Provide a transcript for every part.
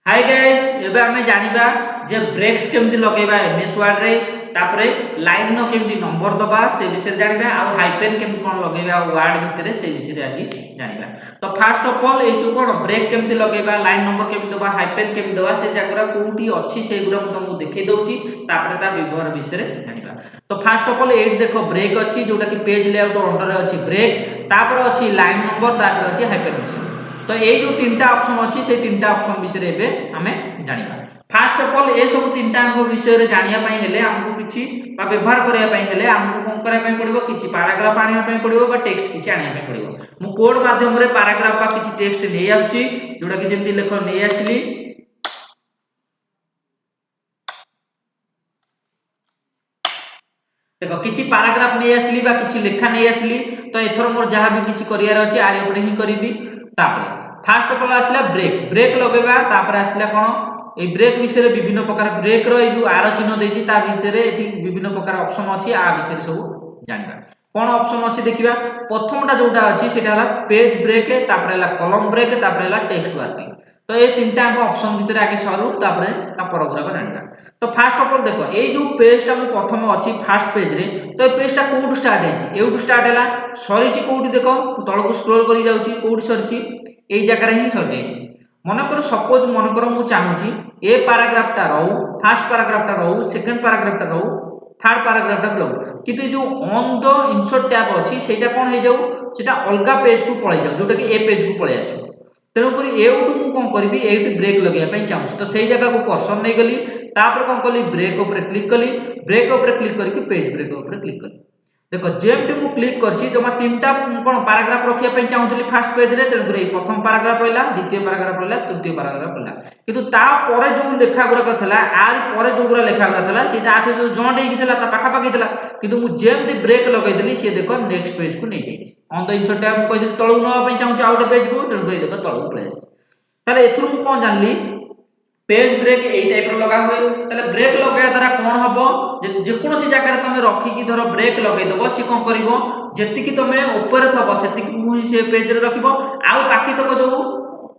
Hi guys एबे आमे जानिबा जे breaks केमति लगेबा MS word रे तापरे लाइन नो केमति नंबर दबा से विषय जानिबा आ हाइपेन केमति कोन लगेबा वर्ड भितरे से विषय रे आज जानिबा। तो फर्स्ट ऑफ ऑल ए जो कोन ब्रेक केमति लगेबा लाइन नंबर केमति दबा हाइपेन केमति दबा से जागरा कोउठी अछि से गुरा म तुमको देखै दउची तापरे ता व्यवहार विषय रे जानिबा। तो फर्स्ट ऑफ ऑल एट देखो ब्रेक अछि जोटा कि पेज लेआउट अंडर रे अछि ब्रेक तापर अछि लाइन नंबर तापर अछि हाइपेन। तो ये जो तीनटा ऑप्शन अच्छी से तीनटा ऑप्शन विषय एबे आमे जानिबा। फर्स्ट ऑफ ऑल ए सब तीनटा अंक विषय रे जानिया पई हेले हमकु किछि बा व्यवहार करिया पई हेले हमकु कोन करिया पई पड़िबो किछि पैराग्राफ आनिया पई पड़िबो बा टेक्स्ट किछि आनिया पई पड़िबो। मु कोड माध्यम रे पैराग्राफ बा किछि टेक्स्ट नै आछी जोटा कि जेमति लेख नै आछली देखो किछि पैराग्राफ नै आछली बा किछि लेखा नै आछली तो एथरो मोर जहा भी किछि करियार अछि आरे ऊपर ही करिबी। तापरे फर्स्ट ऑफ ऑल आसला ब्रेक ब्रेक लगेबा तापरे आसला कोन ए ब्रेक विषय रे विभिन्न प्रकार ब्रेक रो ए जो आर चिन्ह देछि ता विषय रे एठी विभिन्न प्रकार ऑप्शन अछि आ विषय सब जानिबा। कोन ऑप्शन अछि देखिबा प्रथमटा जोटा अछि सेटा हला पेज ब्रेक तापरे हला कॉलम ब्रेक तापरे हला टेक्स्ट वर्किंग। तो ये तीनटा ऑप्शन भितर आगे सरू तापरे ता परग्राफ जानिबा। तो फर्स्ट ऑफ ऑल देखो ए जो पेज टा मु प्रथम अछि फर्स्ट पेज रे तो ए पेज टा कोड स्टार्ट हेछि एउटु स्टार्ट हला सरीछि कोउटी देखो तळकु स्क्रॉल करी जाउछि कोउटी सरीछि एई जगह रे ही सर जाइछि। मन कर सपोज मन कर मु चाहूछि ए पैराग्राफ टा रहू फर्स्ट पैराग्राफ टा रहू सेकंड पैराग्राफ टा रहू थर्ड पैराग्राफ टा रहू किंतु जो ऑन द इंसर्ट टैब अछि सेटा कोन हे जाउ सेटा अलगा पेज को पळै जाउ जोटा कि ए पेज को पळै आसु। तेणु करी एउटु मु कोन करबी एउटु ब्रेक लगेया पई चाहूछि तो सेई जगह को कर्सर नै गली तापर कोन कली ब्रेक ऊपर क्लिक कली ब्रेक ऊपर क्लिक करके पेज ब्रेक ऊपर क्लिक कली। देखो जेमति मु क्लिक करछि जमा तीनटा कोन पैराग्राफ रखिया पई चाहूतली फर्स्ट पेज रे तेणु करी प्रथम पैराग्राफ रहला द्वितीय पैराग्राफ रहला तृतीय पैराग्राफ रहला किंतु ता परे जो लेखा गुरा कथला आर परे जो गुरा लेखा गुरा थला सेटा आठे जो जॉइंट हेकि थला ता पाखा पाखी थला किंतु मु जेमति ब्रेक लगै देली से देखो नेक्स्ट पेज को नै जाइछि ऑन द इंसर्ट टैब कहि देली तळु नवा पई चाहूछि आउट पेज को तेणु करी देखो तळु पळे आसी। ताले एथुरु मु कोन जानली पेज ब्रेक एई टाइप रो लगा हुए ताले ब्रेक लगाया द्वारा कोन हबो जे कोनोसी जगह रे तमे रखी कि धरो ब्रेक लगै दबो से कोन करिवो जेतिकी तमे ऊपर थबो सेतिकी मु से पेज रे रखिबो आउ बाकी तक जो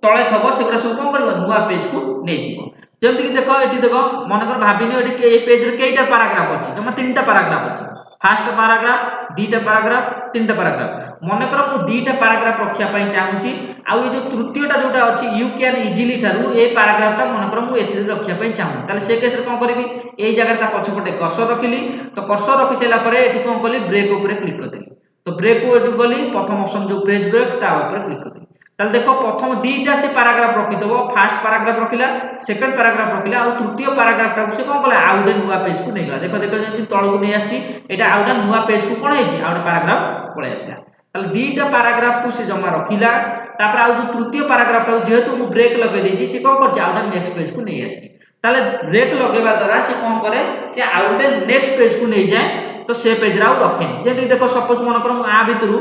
तळे थबो सेगरा सब कोन करिवो नुवा पेज को नै दिबो। जेमति कि देखो एठी देखो मन कर भाबिनी एठी के ए पेज रे केइटा पैराग्राफ अछि जमा तीनटा पैराग्राफ अछि फर्स्ट पैराग्राफ दीटा पैराग्राफ तीनटा पैराग्राफ मन कर मु दीटा पैराग्राफ रखिया पई चाहूची आ ए जो तृतीयटा जोटा अछि you can easily Tharu a paragraph टा मन कर मु एथि रखिया पई चाहू ताले से केस रे कोन करबी ए जगह ता पछपटे कर्सर रखिली तो कर्सर रखि सेला परे एठी कोन कली ब्रेक ऊपर क्लिक कर देली तो ब्रेक को एठु गली प्रथम ऑप्शन जो पेज ब्रेक ता ऊपर क्लिक कर देली ताले देखो प्रथम दीटा से पैराग्राफ रखि दबो फर्स्ट पैराग्राफ रखिला सेकंड पैराग्राफ रखिला और तृतीय पैराग्राफ टा से कोन कला आउटे नुवा पेज को नेगला देखो देखो जेमति तळकु नै आसी एटा आउटा नुवा पेज को कोन हेछि आउटा पैराग्राफ पळे आसीला ताले दीटा पैराग्राफ को से जमा रखिला तापर आ जो तृतीय पैराग्राफ टा जेहेतु मु ब्रेक लगे देछि से कोन करछि आउटा नेक्स्ट पेज को नै आसी ताले ब्रेक लगेबा द्वारा से कोन करे से आउटे नेक्स्ट पेज को नै जाय तो से पेज राउ रखेनी जेति देखो सपोज मन कर मु आ भितरु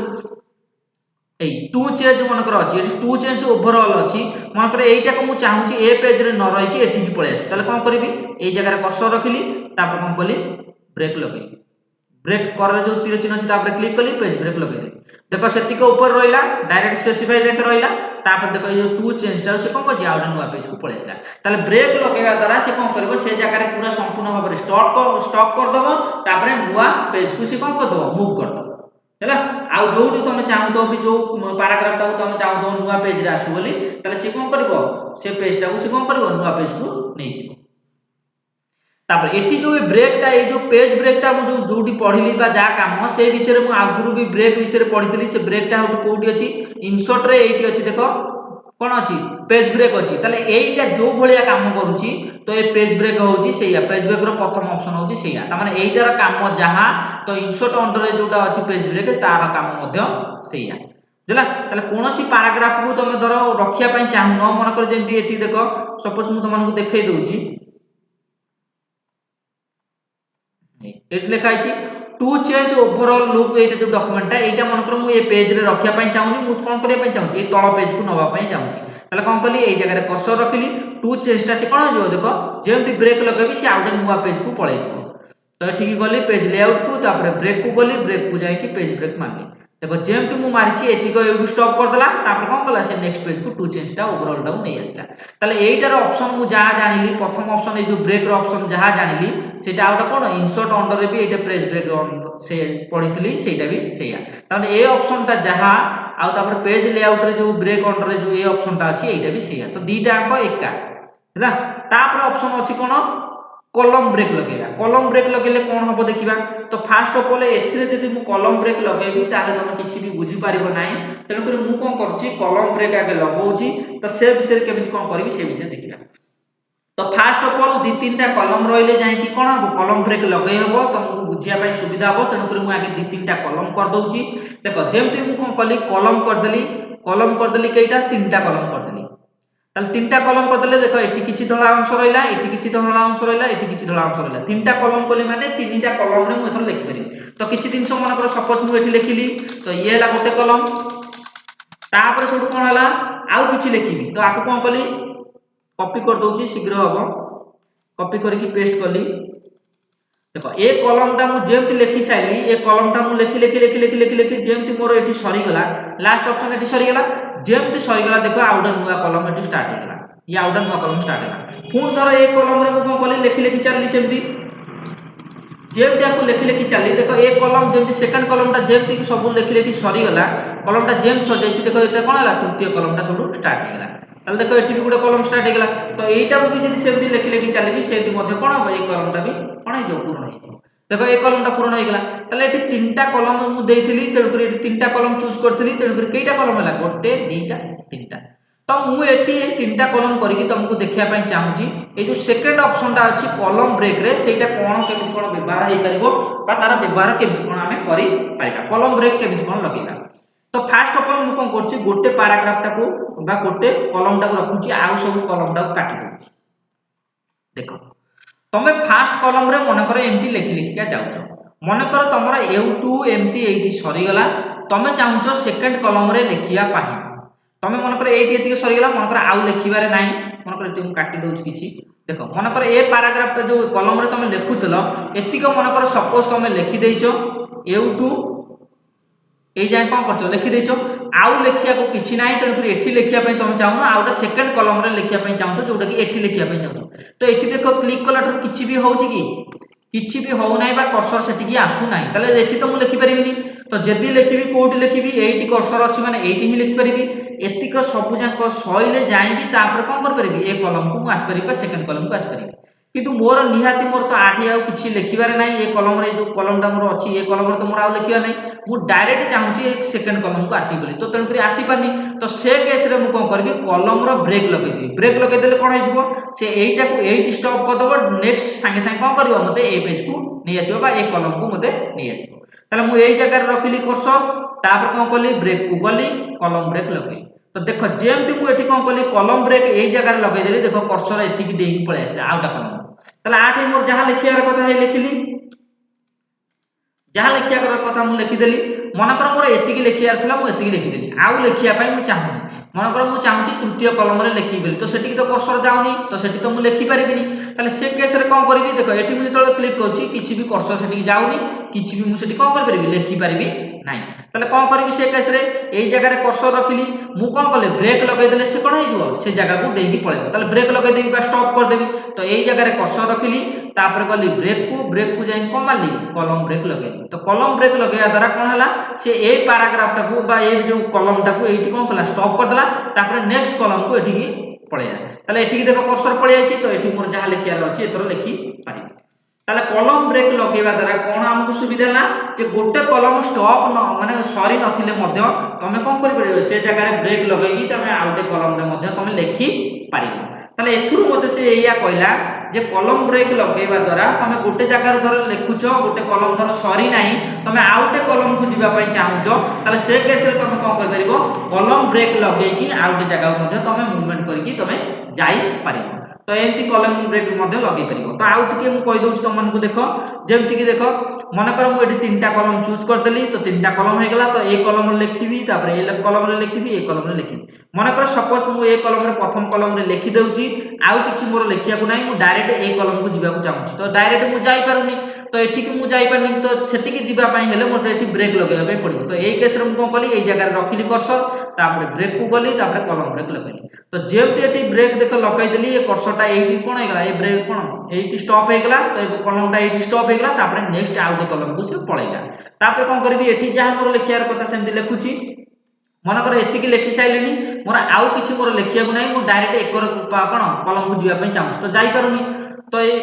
ए टू चेंज मन कर अछि एठी टू चेंज ओवरऑल अछि मन कर एइटा को मु चाहूची ए पेज रे न रहि के एठी की पळे आसु ताले कोन करबी ए जगह रे कर्सर रखिली तापर कोन कली ब्रेक लगेली ब्रेक कर जो तीर चिन्ह अछि तापर क्लिक कली पेज ब्रेक लगेली देखो सेति के ऊपर रहिला डायरेक्ट स्पेसिफाई जाके रहिला तापर देखो ये टू चेंज ता से कोन करछि आउट नुवा पेज को पळे आसला ताले ब्रेक लगेबा द्वारा से कोन करबो से जगह रे पूरा संपूर्ण भाबरे स्टॉप कर दबो तापर नुवा पेज को से कोन कर दबो मूव कर दबो हैला आ जोटी तुम चाहतो भी जो पैराग्राफ टा तुम चाहतो नुवा पेज रे आसु बोली ताले से कोन करबो से पेज टा को से कोन करबो नुवा पेज को नै जिवो। तापर एठी जो ब्रेक टा ए जो पेज ब्रेक टा जो जोटी पढिली बा जा काम से विषय रे मु आगुरु भी ब्रेक विषय रे पढितली से ब्रेक टा होट कोठी अछि इंसर्ट रे एठी अछि देखो कोन अछि पेज ब्रेक अछि ताले एइटा जो भलिया काम करूची तो ए पेज ब्रेक होउची सेया पेज ब्रेक रो प्रथम ऑप्शन होउची सेया त माने एइटार काम जहां तो इंसर्ट अंडर रे जोटा अछि पेज ब्रेक तार काम मध्य सेया देला ताले कोनोसी पैराग्राफ को तमे धरो रखिया पई चाहनो मन कर जेमति एठी देखो सपोज मु तमन को देखै दउची एट लेखा आइछि टू चेंज ओवरऑल लुक एटा जो डॉक्यूमेंट टा एटा मन कर मु ए पेज रे रखिया पई चाहूनी मु कोन करिया पई चाहूची ए तळ पेज को नवा पई चाहूची ताले कोन कली ए जगह रे कर्सर रखिली टू चेंज टा से कोन जो देखो जेमति ब्रेक लगेबी से आउट नुवा पेज को पळे जिवो तो ठीक गली पेज लेआउट को तापर ब्रेक को गली ब्रेक को जाय कि पेज ब्रेक मारली देखो जेमती मु मारिछि एटिको एउ स्टॉप कर देला तापर कोन कला से नेक्स्ट पेज को टू चेंज टा ओवरऑल डाउन नै आसला ताले एइटार ऑप्शन मु जहा जानिली प्रथम ऑप्शन ए जो ब्रेक रो ऑप्शन जहा जानिली सेटा आउटा कोन इंसर्ट अंडर रे भी एटा प्रेस ब्रेक से पढितली सेटा भी सेया ताने ए ऑप्शन टा जहा आ तापर पेज लेआउट रे जो ब्रेक अंडर रे जो ए ऑप्शन टा अछि एटा भी सेया तो दीटा अंक एका हैला तापर ऑप्शन अछि कोन कॉलम ब्रेक लगेगा कॉलम ब्रेक लगेले कोन हबो देखिबा तो फास्ट ऑफ ऑल एथिरे जदि मु कॉलम ब्रेक लगेबी ताले तुम किछि भी बुझी पारिबो नाही तेनु कर मु कोन करछि कॉलम ब्रेक आगे लगौछि तो से विषय केमिति कोन करबी से विषय देखिबा तो फास्ट ऑफ ऑल दी तीनटा कॉलम रहिले जाय कि कोन हबो कॉलम ब्रेक लगै हबो तुमको बुझिया पई सुविधा हबो तेनु कर मु आगे दी तीनटा कॉलम कर दउछि देखो जेमति मु कोन कली कॉलम कर देली केइटा तीनटा कॉलम कर देली ताल तीनटा कॉलम कर देले देखो एठी किछि धला अंश रहिला एठी किछि धला अंश रहिला एठी किछि धला अंश रहिला तीनटा कॉलम कोले माने तीनटा कॉलम रे मु एथर लिखि परिबी तो किछि दिन मन कर सपोज मु एठी लिखिली तो ये हला गोटे कॉलम तापर सेठु कोन हला आउ किछि लिखिबी तो आकु कोन कली कॉपी कर दउची शीघ्र हबो कॉपी करके पेस्ट कली देखो ए कॉलम ता मु जेमति लिखि साइली ए कॉलम ता मु लिखि जेमति मोर एठी सरी गला लास्ट ऑप्शन एठी सरी गला जेमति सरी गला देखो आउट नुवा कॉलम एठी स्टार्ट हे गला ये आउट नुवा कॉलम स्टार्ट हे पुन धर ए कॉलम रे मु कोन कली लिखि चालली सेमति जेमति आकु लिखि चालली देखो ए कॉलम जेमति सेकंड कॉलम ता जेमति सब लिखि सरी गला कॉलम ता जेम सर जाईछि देखो एटा कोन हला तृतीय कॉलम ता सब स्टार्ट हे गला ताल देखो एठी भी गुडे कॉलम स्टार्ट हे गला तो एटा को भी जदि सेमति लिखि चालली सेति मध्ये कोन हो ए कॉलम ता भी कोन हे जो पूर्ण हे देखो ए कॉलम ता पूर्ण हो गला ताले एठी तीनटा कॉलम मु देइथिली तेनु कर एठी तीनटा कॉलम चूज करथिली तेनु कर केइटा कॉलम हला गोटे दीटा तीनटा तो मु एठी ए तीनटा कॉलम करिकि तुमको देखिया पई चाहूची ए जो सेकंड ऑप्शन ता अछि कॉलम ब्रेक रे सेटा कोन केमिति कोन व्यवहार हे परिबो बा तार व्यवहार केमिति कोन हमें करि पारिबा कॉलम ब्रेक केमिति कोन लगेबा तो फास्ट ऑफ ऑल मु कोन करछि गोटे पैराग्राफ टाको बा गोटे कॉलम टाको रखुची आउ सब कॉलम टाको काटि दउची देखो तमे फास्ट कॉलम रे मन कर एमती लिखि क्या जाउछो मन कर तमरा ए2 एमती एठी सरी गला तमे चाहूछो सेकंड कॉलम रे लिखिया पाही तमे मन कर एठी एती सरी गला मन कर आउ लिखिबारे नाही मन कर एती मु काटि दउछ किछि देखो मन कर ए पैराग्राफ जो कॉलम रे तमे लिखुतलो एतिको मन कर सपोज तमे लिखि देइछो ए2 ए जाय कोन करछो लिखि देइछो आउ लिखिया को किछि नाही तेनु कर एठी लिखिया पई तमे चाहनो आउटा सेकंड कॉलम रे लिखिया पई चाहछो जोटा कि एठी लिखिया पई चाहछो तो एठी देखो क्लिक कलाटर किछि भी होउची कि किछि भी हो नाही बा कर्सर सेठी की आसु नाही तले एठी तो मु लिखि परिबिनी तो जदी लिखिबी कोठी लिखिबी एठी कर्सर अछि माने एठी ही लिखि परिबी एतिक सबु जाक सइले जाईकी तापर कोन कर परिबी ए कॉलम को मु आस परिबा सेकंड कॉलम को आस परिबी किंतु मोर निहाती मोर तो 8 आउ किछि लिखिबारे नाही ए कॉलम रे जो कॉलम ता मोर अछि ए कॉलम रे तो मोर आउ लिखिबा नाही मु डायरेक्ट चाहूची एक सेकंड कॉलम को आसी बोली तो तेनु करी आसी पानी तो से केस रे मु कोन करबी कॉलम रो ब्रेक लगै दी ब्रेक लगै देले कोन हे जिवो से एइटा को एइट स्टॉप कर दबो नेक्स्ट संगे संगे कोन करबो मते ए पेज को नै आसीबो बा ए कॉलम को मते नै आसीबो ताले मु एइ जगह रे रखिली कर्सर तापर कोन करली ब्रेक को गली कॉलम ब्रेक लगै तो देखो जेमति मु एठी कोन करली कॉलम ब्रेक एइ जगह रे लगै देली देखो कर्सर एठी की डेई पळे आसी आउटा कॉलम ताले 8 मोर जहा लिखियार कथा हे लिखिली जहा लिखियार कथा मु लिखि देली मनकर मोर एतिकी लिखियार थिला मु एतिकी लिखि देली आउ लिखिया पई मु चाहूनी मनकर मु चाहूची तृतीय कॉलम रे लिखि बेली तो सेठी तो कर्सर जाउनी तो सेठी तो मु लिखि परिबिनी ताले से केस रे कोन करबी देखो एठी मु जतले क्लिक करछि किछि भी कर्सर सेठी जाउनी किछि भी मु सेठी कोन कर परिबी लिखि परिबी नाही ताले कोन करबी से केस रे एई जगह रे कर्सर रखिली मु कोन करले ब्रेक लगाई देले से कोन हे जिवो से जगह को देकी पळेबो ताले ब्रेक लगाई देबी बा स्टॉप कर देबी तो एई जगह रे कर्सर रखिली तापर गली ब्रेक को जाई कोन मारली कॉलम ब्रेक लगाई तो कॉलम ब्रेक लगाया द्वारा कोन हला से ए पैराग्राफ टाको बा ए जो कॉलम टाको एठी कोन कला स्टॉप कर देला तापर नेक्स्ट कॉलम को एठी की पळेया ताले एठी की देखो कर्सर पळेया अछि तो एठी मोर जहा लिखियार अछि एतर लिखि पारि ताले कॉलम ब्रेक लगेबा द्वारा कोन हमकु सुविधा ना जे गोटे कॉलम स्टॉप न माने सरी नथिले मध्य तमे कोन करि परिबो से जगह रे ब्रेक लगेगी तमे आउटे कॉलम रे मध्य तमे लिखि पारिबो ताले एथुरु मते से एया कहला जे कॉलम ब्रेक लगेबा द्वारा तमे गोटे जगह रे धर लिखुछो गोटे कॉलम धर सरी नाही तमे आउटे कॉलम को जिबा पई चाहूछो ताले से केस रे तमे कोन कर परिबो कॉलम ब्रेक लगेकी आउटे जगह मध्य तमे मूवमेंट करके तमे जाई पारिबो तो एमती कॉलम ब्रेक मध्य लगे परिबो तो आउट के मु कहि दउछ तमन को देखो जेमति कि देखो मन कर मु एठी तीनटा कॉलम चूज कर देली तो तीनटा कॉलम हे गेला तो ए कॉलम रे लिखिबी तापर ए कॉलम रे लिखिबी ए कॉलम रे लिखिबी मन कर सपोज मु ए कॉलम रे प्रथम कॉलम रे लिखि देउची आउ किछि मोर लिखिया को नाही मु डायरेक्ट ए कॉलम को जिबा को चाहूची तो डायरेक्ट मु जाई पारुनी तो एठी मु जाई पारनी तो सेठी की जीवा पई हेले मते एठी ब्रेक लगेबा पई पड़िबो तो एई केस रे मु कोन कली एई जगह रखिली कर्सर तापर ब्रेक को गली तापर कलम ब्रेक लगेली तो जेमती एठी ब्रेक देख लगाई देली ए कर्सरटा एठी कोन हेगला ए ब्रेक कोन एठी स्टॉप हेगला तो ए कलमटा एठी स्टॉप हेगला तापर नेक्स्ट आउट कलम को से पळेला तापर कोन करबी एठी जहा मोर लिखियार कथा सेमती लिखुची मनकर एतिकी लिखि साइलिनी मोर आउ किछि मोर लिखिया को नै मु डायरेक्ट एकर कोन कलम को जिया पई चाहू तो जाई पारुनी तो ए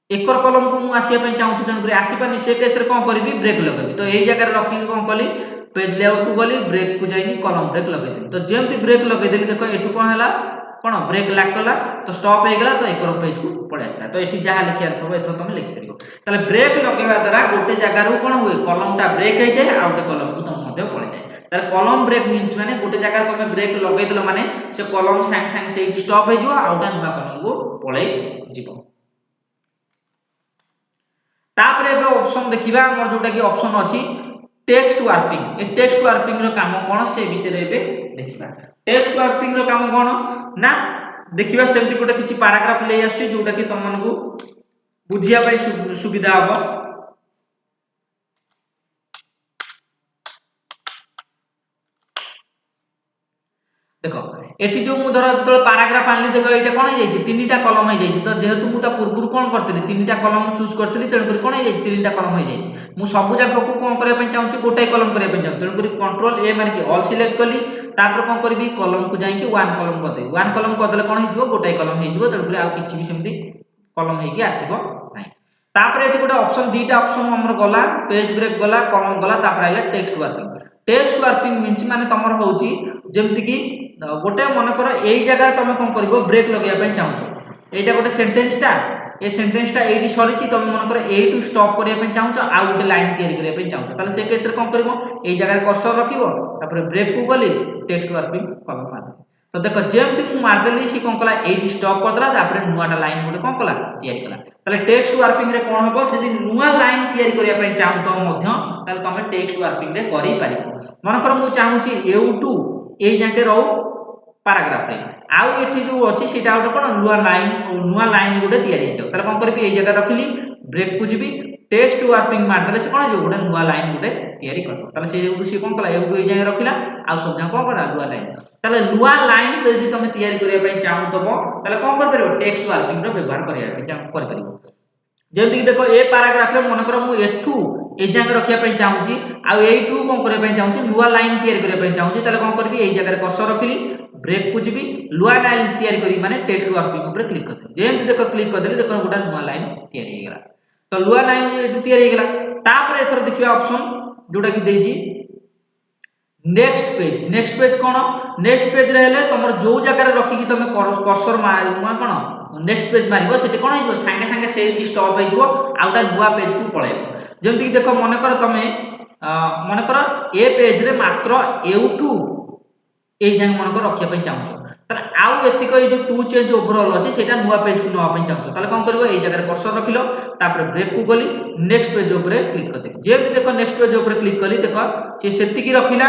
एकर कलम को मु आसिया पई चाहू तेन करी आसी पानी से केस रे कोन करबी ब्रेक लगेबी तो एई जगह रखी कोन कली पेज लेआउट को गली ब्रेक को जाई कलम ब्रेक लगे देली तो जेमती ब्रेक लगे देली देखो एटू कोन हला कोन ब्रेक लाग कला तो स्टॉप हे गला तो एकर पेज को पळे आसला तो एठी जहा लिखियार थबो एथो तुम लिखि परिबो ताले ब्रेक लगेबा द्वारा गोटे जगह रो कोन होय कलमटा ब्रेक हे जाय आउटे कलम को तुम मध्ये पळे जाय ताले कलम ब्रेक मींस माने गोटे जगह तुम ब्रेक लगे देलो माने से कलम सांग सांग से स्टॉप हे जो आउटा नुवा कलम को पळे जिवो तापर एबे ऑप्शन देखिबा हमर जोटा कि ऑप्शन अछि टेक्स्ट वार्पिंग ए टेक्स्ट वार्पिंग रो काम कोन से विषय रे एबे देखिबा टेक्स्ट वार्पिंग रो काम कोन ना देखिबा सेमति गोटे किछि पैराग्राफ ले आसी जोटा कि तुम मानको बुझिया पई सुविधा हबो देखो एठी जो मु धर जतले पैराग्राफ आनली देखो एटा कोन हे जायछि तीनटा कलम हे जायछि तो जेहेतु मु ता पूर्वरु कोन करतली तीनटा कलम चूज करतली तेन करी कोन हे जायछि तीनटा कलम हे जायछि मु सब जाक को कोन करे पई चाहूछि गोटाई कलम करे पई चाहूछि तेन करी कंट्रोल ए मार के ऑल सिलेक्ट कली तापर कोन करबी कलम को जाई के वन कलम करदे वन कलम करदले कोन हे जिवो गोटाई कलम हे जिवो तेन करी आ किछि भी सेमति कलम हे के आसीबो नै तापर एठी गोटे ऑप्शन दीटा ऑप्शन हमर गला पेज ब्रेक गला कलम गला तापर आइला टेक्स्ट वार्पिंग मींस माने तमर होउची जेमति कि गोटे मन कर एई जगह तमे कोन करबो ब्रेक लगेया पई चाहूछो एटा गोटे सेंटेंसटा ए सेंटेंसटा एडी सरीची तमे मन कर एटू स्टॉप करिया पई चाहूछो आ गोटे लाइन तयारी करिया पई चाहूछो ताले से केस रे कोन करबो एई जगह कर्सर रखिबो तापर ब्रेक को गली टेक्स्ट वार्पिंग कलम मार तो देखो जेमति मु मार देली सी कोन कला एटी स्टॉप कर दला तापर नुआटा लाइन गोटे कोन कला तयारी कला ताले टेक्स्ट वार्पिंग रे कोन हबो जदी नुआ लाइन तयारी करिया पई चाहू तो मध्य ताले तमे टेक्स्ट वार्पिंग रे करि पारिबो मन कर मु चाहूची एउ2 एई जाके रहू पैराग्राफ रे आउ एठी जो अछि सेटा गोटे कोन नुआ लाइन गोटे तयारी हे ताले कोन करबी एई जगह रखिली ब्रेक को जिबी टेक्स्ट वार्पिंग मार देले से कोन जो गोटे नुआ लाइन गोटे तयारी करबो ताले से एउ से कोन कला एउ एई जाके रखिला आ सब जा कोन करा नुआ लाइन ताले नुआ लाइन तो यदि तमे तयारी करिया पई चाहू तबो ताले कोन कर परबो टेक्स्ट वार्पिंग रो व्यवहार करिया पई चाहू कर परबो जेमति कि देखो ए पैराग्राफ रे मन कर मु एठू ए जगह रखिया पई चाहूची आ एटू कोन करिया पई चाहूची नुआ लाइन तयारी करिया पई चाहूची ताले कोन करबी एई जगह कर्सर रखिली ब्रेक को जिबी नुआ लाइन तयारी करी माने टेक्स्ट वार्पिंग ऊपर क्लिक कर जेमति देखो क्लिक कर देली देखो गोटा नुआ लाइन तयारी हे गेला तो नुआ लाइन एटू तयारी हे गेला तापर एथर देखिबा ऑप्शन जोटा कि देजी नेक्स्ट पेज कोन नेक्स्ट पेज रे हेले तमर जो जगह रे रखी कि तमे कर्सर मार कोन नेक्स्ट पेज मारिबो सेटे कोन हे संगे संगे से स्टॉप हे जिवो आउटा नुआ पेज को पळेबो जेमति कि देखो मन कर तमे मन कर ए पेज रे मात्र एउ2 एई जांग मन कर रखिया पई चाहूछो ताले आउ एतिको ए जो टू चेंज ओवरऑल अछि सेटा नुआ पेज को नवा पई चाहूछो ताले कोन करबो एई जगह कर्सर रखिलो तापर ब्रेक को गली नेक्स्ट पेज ऊपर क्लिक कर दे जेमति देखो नेक्स्ट पेज ऊपर क्लिक कली देखो से सेति की रखिला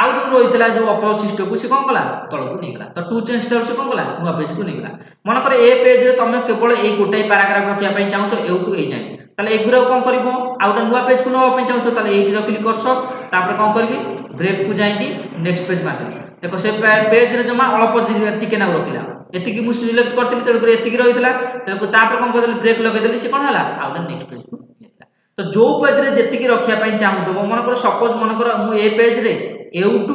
आउ जो रहितला जो अपरचिष्ट को से कोन कला तळ को नेगला तो टू चेंज टा से कोन कला नुआ पेज को नेगला मन कर ए पेज रे तमे केवल एई गोटाई पैराग्राफ रखिया पई चाहूछो एउ2 एई जांग ताले एगुरा कोन करबो आउटा नुआ पेज को नवा पई चाहूछो ताले एई रखिली कर्सर तापर कोन करबी ब्रेक को जाई कि नेक्स्ट पेज मार देखो से पेज रे जमा अल्प टिके ना रखिला एतिकी मु सिलेक्ट करथिली तेल करे एतिकी रहितला तेल तापर कोन करदेली ब्रेक लगे देली से कोन हला आउटा नेक्स्ट पेज को तो जो पेज रे जेतिकी रखिया पई चाहू तो मन कर सपोज मन कर मु ए पेज रे एउ2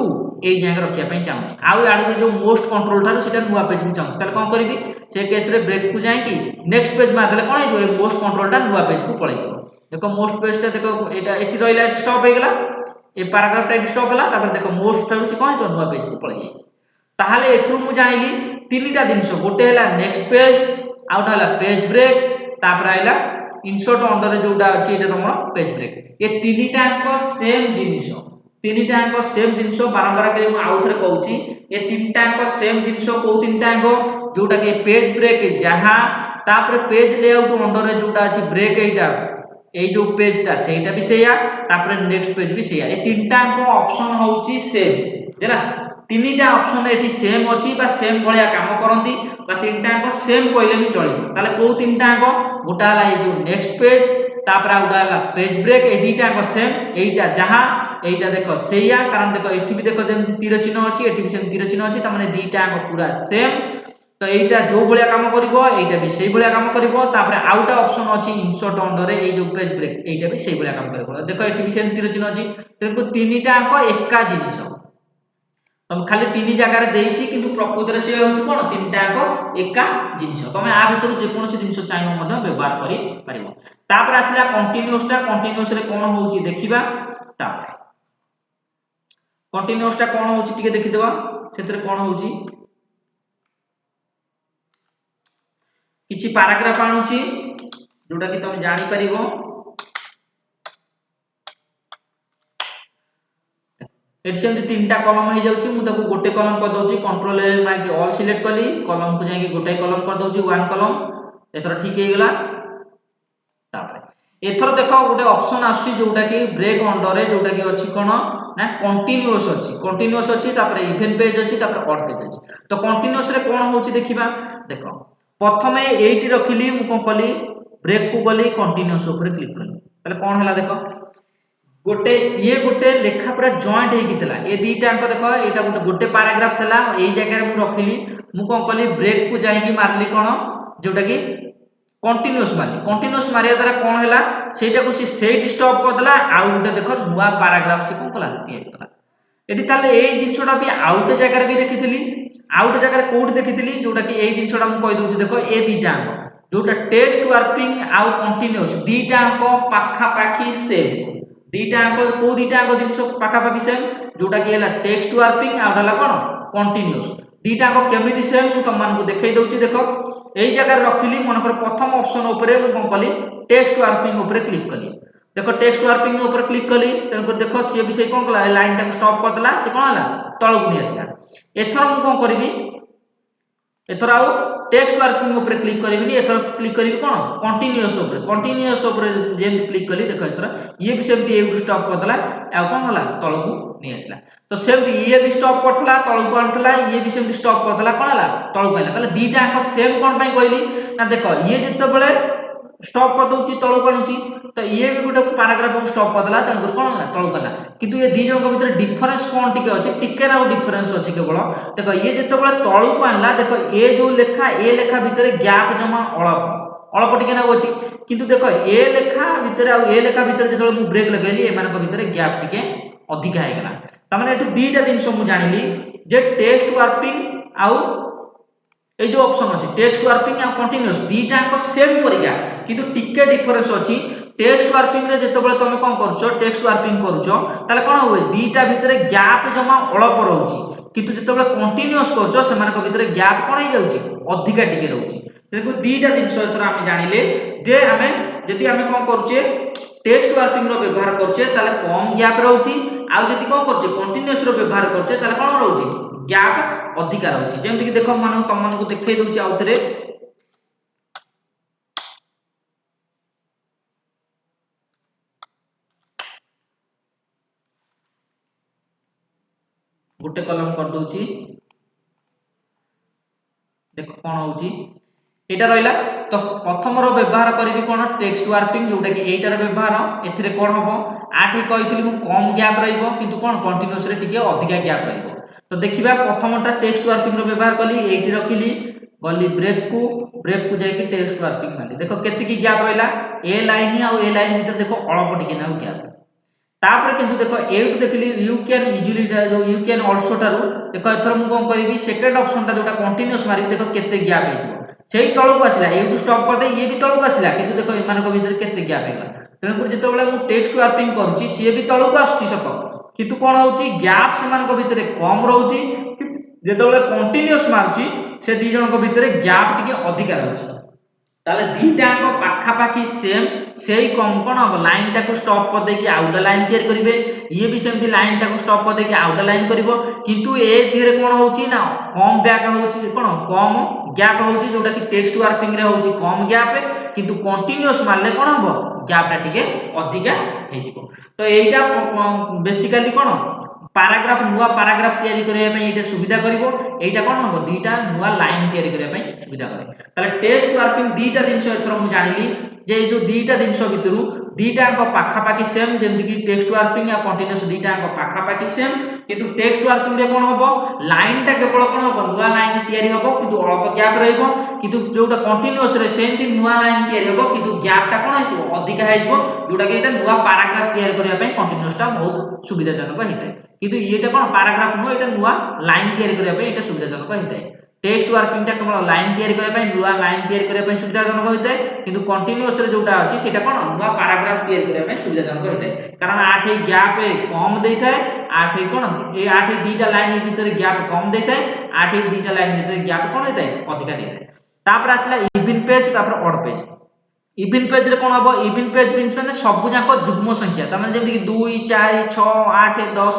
एई जांग रखिया पई चाहू आउ आडे जो मोस्ट कंट्रोल थारो सेटा नुआ पेज को चाहू ताले कोन करबी से केस रे ब्रेक को जाई कि नेक्स्ट पेज मार देले कोन हे जो मोस्ट कंट्रोल ता नुआ पेज को पळै देखो मोस्ट पेज ता देखो एटा एठी रहिला स्टॉप हे गेला ए पैराग्राफ टा स्टॉप होला तापर देखो मोस्ट थारो से कोन तो नुआ पेज को पळै जाई ताहाले एठु मु जानिली तीनटा दिनस गोटे हला नेक्स्ट पेज आउट हला पेज ब्रेक तापर आइला इंसर्ट अंडर जोटा अछि एटा तमरो पेज ब्रेक ए तीनटा को सेम जिनिस बारंबार करी मु आउ थरे कहूची ए तीनटा को सेम जिनिस को तीनटा को जोटा के पेज ब्रेक जहां तापर पेज लेआउट अंडर जोटा अछि ब्रेक एटा ए जो पेज ता सेटा भी सेया तापर नेक्स्ट पेज भी सेया ए तीनटा को ऑप्शन होउची सेम देला तीनटा ऑप्शन एठी सेम अछि बा सेम भलिया काम करंती बा तीनटा अंक सेम कहले भी चलिबो ताले को तीनटा अंक गोटा हला ए जो नेक्स्ट पेज तापर आउटा हला पेज ब्रेक ए दीटा अंक सेम एइटा जहां एइटा देखो सेया कारण देखो एठी भी देखो जेम तीर चिन्ह अछि एठी भी सेम तीर चिन्ह अछि त माने दीटा अंक पूरा सेम तो एइटा जो भलिया काम करिवो एइटा भी सेही भलिया काम करिवो तापर आउटा ऑप्शन अछि इंसर्ट अंडर ए जो पेज ब्रेक एइटा भी सेही भलिया काम करिवो देखो एठी भी सेम तीर चिन्ह अछि तेको तीनटा अंक एका जिनिस तुम खाली तीन जगह देइछि किंतु प्रकृत रे से होउछ कोन तीनटा अंक एका जिनिस तुम आ भीतर जे कोनोसी जिनिस चाइनो मध्य व्यवहार करि परिबो तापर आसिला कंटीन्यूअस रे कोन होउछि देखिबा तापर कंटीन्यूअस टा कोन होउछि टिके देखिदेबा सेतरे कोन होउछि किछि पैराग्राफ आनुछि जोटा कि तुम जानि परिबो एठी सेम तीनटा कॉलम हो जाउछि मु ताको गोटे कॉलम कर दउछि कंट्रोल ए मारके ऑल सिलेक्ट कली कॉलम को जाके गोटे कॉलम कर दउछि वन कॉलम एथर ठीक हे गेला तापर एथर देखो गोटे ऑप्शन आछि जोटा कि ब्रेक अंडर रे जोटा कि अछि कोन ना कंटीन्यूअस अछि तापर इवन पेज अछि तापर ऑड पेज अछि तो कंटीन्यूअस रे कोन होउछि देखिबा देखो प्रथमे एठी रखिली मु कोन कली ब्रेक को गली कंटीन्यूअस ऊपर क्लिक कली ताले कोन हला देखो गोटे लेखा पूरा जॉइंट हेकितला ए दीटा अंक देखो एटा गोटे पैराग्राफ थला एई जगह रे मु रखिली मु कोन कली ब्रेक को जाईकी मारली कोन जोटा कि कंटीन्यूअस मारिया द्वारा कोन हैला सेटा को सेट स्टॉप कर देला आ गोटे देखो नुवा पैराग्राफ से कोन कला क्रिएट कला एठी ताले एई जिंसटा भी आउटे जगह रे भी देखितली आउटे जगह रे कोड देखितली जोटा कि एई जिंसटा मु कहि दउची देखो ए दीटा अंक जोटा टेक्स्ट वर्किंग आउ कंटीन्यूअस दीटा अंक पाखा पाखी सेम दीटा अंक को दीटा अंक जिंस पाखा पाखी सेम जोटा कि हैला टेक्स्ट वर्किंग आ हला कोन कंटीन्यूअस दीटा अंक केमिति सेम मु तुम मानको देखै दउची देखो एई जगह रखिली मनकर प्रथम ऑप्शन ऊपर मु कोन कली टेक्स्ट वर्किंग ऊपर क्लिक कली देखो टेक्स्ट वर्किंग ऊपर क्लिक कली तनको देखो से विषय कोन कला लाइन टाको स्टॉप कर दला से कोन हला तळକୁ नि आसिला एथर मु कोन करबी एथर आउ टेक्स्ट वर्किंग ऊपर क्लिक करबिनी एथर क्लिक करबी कोन कंटीन्यूअस ऊपर जेम क्लिक कली देखो एथर ये भी सेमती ए स्टॉप कर दला आ कोन हला तळକୁ नि आसिला तो सेमती ये भी स्टॉप करथला तळକୁ आनथला ये भी सेमती स्टॉप करथला कोन हला तळକୁ आइला ताले दीटा अंक सेम कोन पई कहली ना देखो ये जत्ते बेले स्टॉप कर दउची तळକୁ आनुची तो ये भी गोटे पैराग्राफ को स्टॉप कर दला तन कोन हला तळକୁ आला किंतु ये दी जणक भीतर डिफरेंस कोन टिके अछि टिके राउ डिफरेंस अछि केवल देखो ये जत्ते बेले तळକୁ आनला देखो ए जो लेखा ए लेखा भीतर गैप जमा अळप टिके ना अछि किंतु देखो ए लेखा भीतर आ ए लेखा भीतर जतले मु ब्रेक लगेली ए मानक भीतर गैप टिके अधिक आइ गेला त माने एटु दीटा जिंस मु जानिली जे टेक्स्ट वर्किंग आउ ए जो ऑप्शन अछि टेक्स्ट वर्किंग आ कंटीन्यूअस दीटा को सेम परिका किंतु टिके डिफरेंस अछि टेक्स्ट वर्किंग रे जते बेले तुम कोन करछो टेक्स्ट वर्किंग करछो ताले कोन होय दीटा भीतर गैप जमा अळप रहउची किंतु जते बेले कंटीन्यूअस करछो से मानक भीतर गैप कोन हे जाउची अधिका टिके रहउची देखो दीटा जिंस एथर हम जानिले जे हमें जदि हमें कोन करछे टेक्स्ट वर्किंग रो व्यवहार करछे ताले कम गैप रहउची आ जदि कोन करछे कंटीन्यूअस रो व्यवहार करछे ताले कोन रहउची गैप अधिका रहउची जेमति कि देखो मानो तुम मानको देखै दउची आउतरे गोटे कलम कर दउची देखो कोन होउची एटा रहिला तो प्रथम रो व्यवहार करबी कोन टेक्स्ट वर्किंग जोटा कि एटा रो व्यवहार एथिरे कोन होबो आठी कहितली मु कम गैप रहिबो किंतु कोन कंटीन्यूअस रे टिके अधिका गैप रहिबो तो देखिबा प्रथमटा टेक्स्ट वर्किंग रो व्यवहार कली एठी रखिली गली ब्रेक को जाके टेक्स्ट वर्किंग मारली देखो केति की गैप रहिला ए लाइन आ ए लाइन भीतर देखो अळप टिके ना गैप तापर किंतु देखो एटु देखली यू कैन इजीली जो यू कैन आल्सो टारू देखो एथर मु कोन करबी सेकंड ऑप्शन टा जोटा कंटीन्यूअस मारी देखो केते गैप हेतिबो सेही तळକୁ आसिला एटु स्टॉप कर दे ये भी तळକୁ आसिला किंतु देखो एमानक भीतर केते गैप हेला तेन कर जते बेले मु टेक्स्ट वर्किंग करूची सी भी तळକୁ आछी सतो किंतु कोन होउची गैप सेमानक भीतर कम रहउची जते बेले कंटीन्यूअस मारची से दी जनक भीतर गैप टिके अधिक रहउची ताले दीटा को पाखा पाखी सेम सेही कम कोन अब लाइन टा को स्टॉप कर दे कि आउटा लाइन तैयार करिवे ये भी सेमती लाइन टा को स्टॉप कर दे कि आउटा लाइन करिवो किंतु ए धीरे कोन होउची ना कम बैक होउची कोन कम गैप होउची जोटा कि टेक्स्ट वर्किंग रे होउची कम गैप किंतु कंटीन्यूअस मारले कोन हबो गैप टा टिके अधिका हे जिवो तो एटा बेसिकली कोन पाराग्राफ नुआ पाराग्राफ तैयारी करिया पई एटा सुविधा करिवो एटा कोन हो दुईटा नुआ लाइन तैयारी करिया पई सुविधा करे ताले टेक्स्ट वार्पिंग दीटा दिनस एथरो मु जानिली जे जो दीटा दिनस भितरु दीटा अंक पाखा पाखी सेम जेमति कि टेक्स्ट वार्पिंग या कंटीन्यूअस दीटा अंक पाखा पाखी सेम किंतु टेक्स्ट वार्पिंग रे कोन होबो लाइन टा केवल कोन होबो नुआ लाइन तैयारी होबो किंतु अल्प गैप रहइबो किंतु जोटा कंटीन्यूअस रे सेम दिन नुआ लाइन तैयारी होबो किंतु गैप टा कोन हेइबो अधिका हेइबो जोटा कि एटा नुआ पैराग्राफ तैयारी करिया पई कंटीन्यूअस टा बहुत सुविधाजनक हेइतै किंतु एटा कोन पैराग्राफ नु एटा नुआ लाइन तैयारी करिया पई एटा सुविधाजनक हेइतै टेक्स्ट वार्पिंग टा केवल लाइन तैयारी करिया पई नुआ लाइन तैयारी करिया पई सुविधाजनक हेइतै किंतु कंटीन्यूअस रे जोटा अछि सेटा कोन नुआ पैराग्राफ तैयारी करिया पई सुविधाजनक हेइतै कारण आठे गैप कम देइथाय आठे कोन ए आठे दीटा लाइन भीतर गैप कम देइथाय आठे दीटा लाइन भीतर गैप कोन देइथाय अधिका देइथाय तापर आसला इवन पेज तापर ऑड पेज इवन पेज रे कोन हबो इवन पेज मींस माने सब जाको जुग्म संख्या त माने जेमति कि 2 4 6 8 10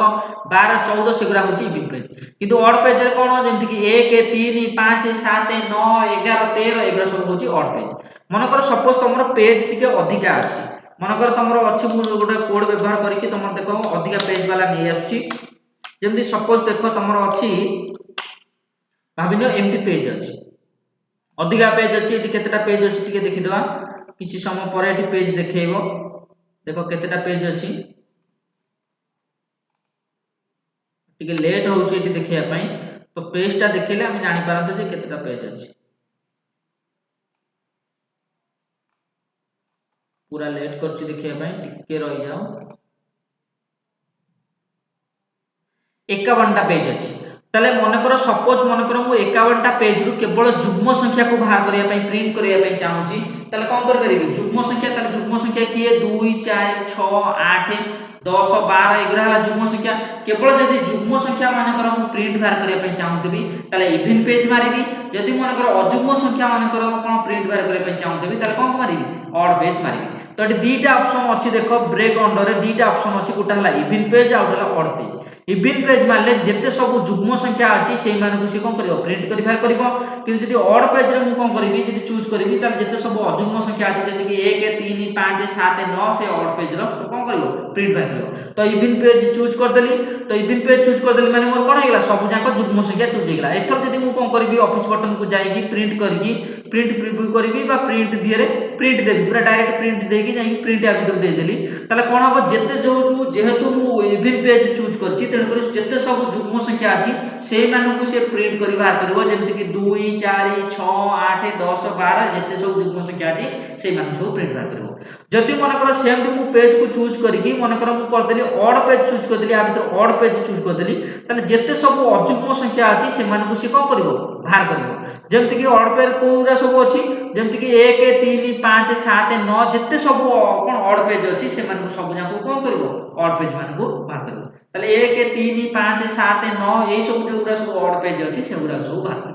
12 14 सेगुरा होची इवन पेज किंतु ऑड पेज रे कोन जेमति कि 1 3 5 7 9 11 13 एगुरा सब होची ऑड पेज मन कर सपोज तमरो पेज टिके अधिका अछि मन कर तमरो अछि मु गोटे कोड व्यवहार करिकि तमरो देखो अधिका पेज वाला नै आछी जेमति सपोज देखो तमरो अछि भाबिनो एमति पेज अछि अधिका पेज अछि एटी केतेटा पेज अछि टिके देखि दवा किछि समय पर एटी पेज देखेइबो देखो केतेटा पेज अछि टिके लेट होउछि एटी देखिया पई तो पेज टा देखिले हम जानि पारंत जे केतेटा पेज अछि पूरा लेट करछि देखिया पई टिके रहि जाओ 51 टा पेज अछि ताले मन करो सपोज मन करो मु 51 टा पेज रु केवल जुग्म संख्या को बाहर करिया पई प्रिंट करिया पई चाहूची ताले कोन कर परिबी जुग्म संख्या ताले जुग्म संख्या किए 2 4 6 8 10 12 एगुरा हला जुग्म संख्या केवल जदि जुग्म संख्या मान करो मु प्रिंट बाहर करिया पई चाहूतबी ताले इवन पेज मारिबी जदि मन करो अजुग्म संख्या मान करो कोन प्रिंट बाहर करिया पई चाहूतबी ताले कोन मारिबी ऑड पेज मारिबी तो एटी दीटा ऑप्शन अछि देखो ब्रेक अंडर रे दीटा ऑप्शन अछि गोटा हला इवन पेज आ गोटा ऑड पेज इवन पेज मारले जेते सब जुग्म संख्या अछि सेहि मानकु से कोन करिवो प्रिंट करि बाहर करिवो कि जदि ऑड पेज रे मु कोन करिवि जदि चूज करिवि ताले जेते सब अजुग्म संख्या अछि जेति कि 1 3 5 7 9 से ऑड पेज रो कोन करिवो प्रिंट बाहर करिवो तो इवन पेज चूज कर देली तो इवन पेज चूज कर देली माने मोर कोन हेगला सब जाक जुग्म संख्या चूज हेगला एथर जदि मु कोन करिवि ऑफिस बटन को जाईकी प्रिंट करिकी प्रिंट प्रिव्यू करिवि बा प्रिंट दियरे प्रिंट देबी पूरा डायरेक्ट प्रिंट देकी जाईकी प्रिंट आ भीतर दे देली ताले कोन हबो जेते जो जेहेतु मु इवन पेज चूज करछि तेन करी जेते सब जुग्म संख्या अछि सेहि मानकु से प्रिंट करि बाहर करबो जेमति कि 2 4 6 8 10 12 जेते सब जुग्म संख्या अछि सेहि मानकु सब प्रिंट बाहर करबो जदि मन कर सेम दि मु पेज को चूज करिकि मन कर मु कर देली ऑड पेज चूज कर देली आ भीतर ऑड पेज चूज कर देली ताले जेते सब अजुग्म संख्या अछि से मानकु से कोन करबो बाहर करबो जेमति कि ऑड पेज कोरा सब अछि जेमति कि 1 3 5 7 9 जेते सब कोन ऑड पेज अछि से मानकु सब जाको कोन करबो ऑड पेज मानकु बाहर करबो ताले 1 3 5 7 9 एई सब जोरा सब ऑड पेज अछि से गुरा सब बाहर